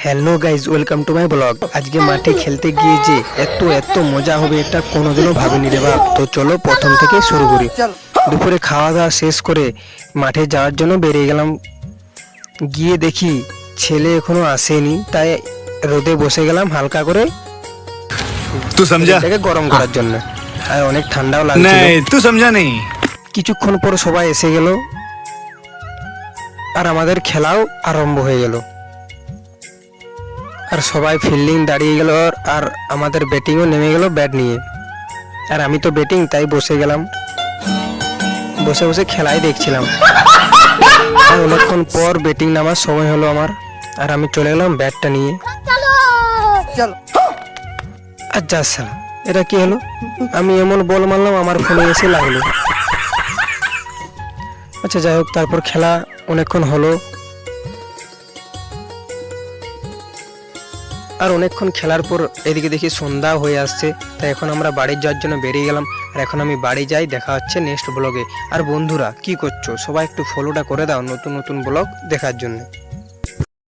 Hello guys, welcome to my blog. আজকে মাঠে খেলতে গিয়ে যে এত মজা হবে এটা কোনোদিনও ভাবিনি রে বাপ। তো চলো প্রথম থেকে শুরু করি। দুপুরে খাওয়া দাওয়া শেষ করে মাঠে যাওয়ার জন্য বেরিয়ে গেলাম। গিয়ে দেখি ছেলে এখনো আসেনি, তাই রোদে বসে গেলাম হালকা করে तू समझा এটাকে গরম করার জন্য। আর অনেক ঠান্ডাও লাগছিল। नहीं तू समझा नहीं। কিছুক্ষণ পর সবাই এসে গেল আর আমাদের খেলাও আরম্ভ হয়ে গেল। আর সবাই ফিল্ডিং দাঁড়িয়ে গেল আর আমাদের ব্যাটিংও নেমে গেল ব্যাট নিয়ে। আর আমি তো ব্যাটিং, তাই বসে গেলাম, বসে বসে খেলাই দেখছিলাম। আর অনেকক্ষণ পর ব্যাটিং নামার সময় হলো আমার, আর আমি চলে গেলাম ব্যাটটা নিয়ে। আর যা সালা, এটা কি হলো? আমি এমন বল মারলাম আমার ফোনে এসে লাগলো। আচ্ছা যাই হোক, তারপর খেলা অনেকক্ষণ হলো। আর অনেকক্ষণ খেলার পর এদিকে দেখি সন্ধ্যা হয়ে আসছে, তাই এখন আমরা বাড়ি যাওয়ার জন্য বেরিয়ে গেলাম। আর এখন আমি বাড়ি যাই, দেখা হচ্ছে নেক্সট ব্লগে। আর বন্ধুরা কি করছো, সবাই একটু ফলোটা করে দাও নতুন নতুন ব্লগ দেখার জন্য।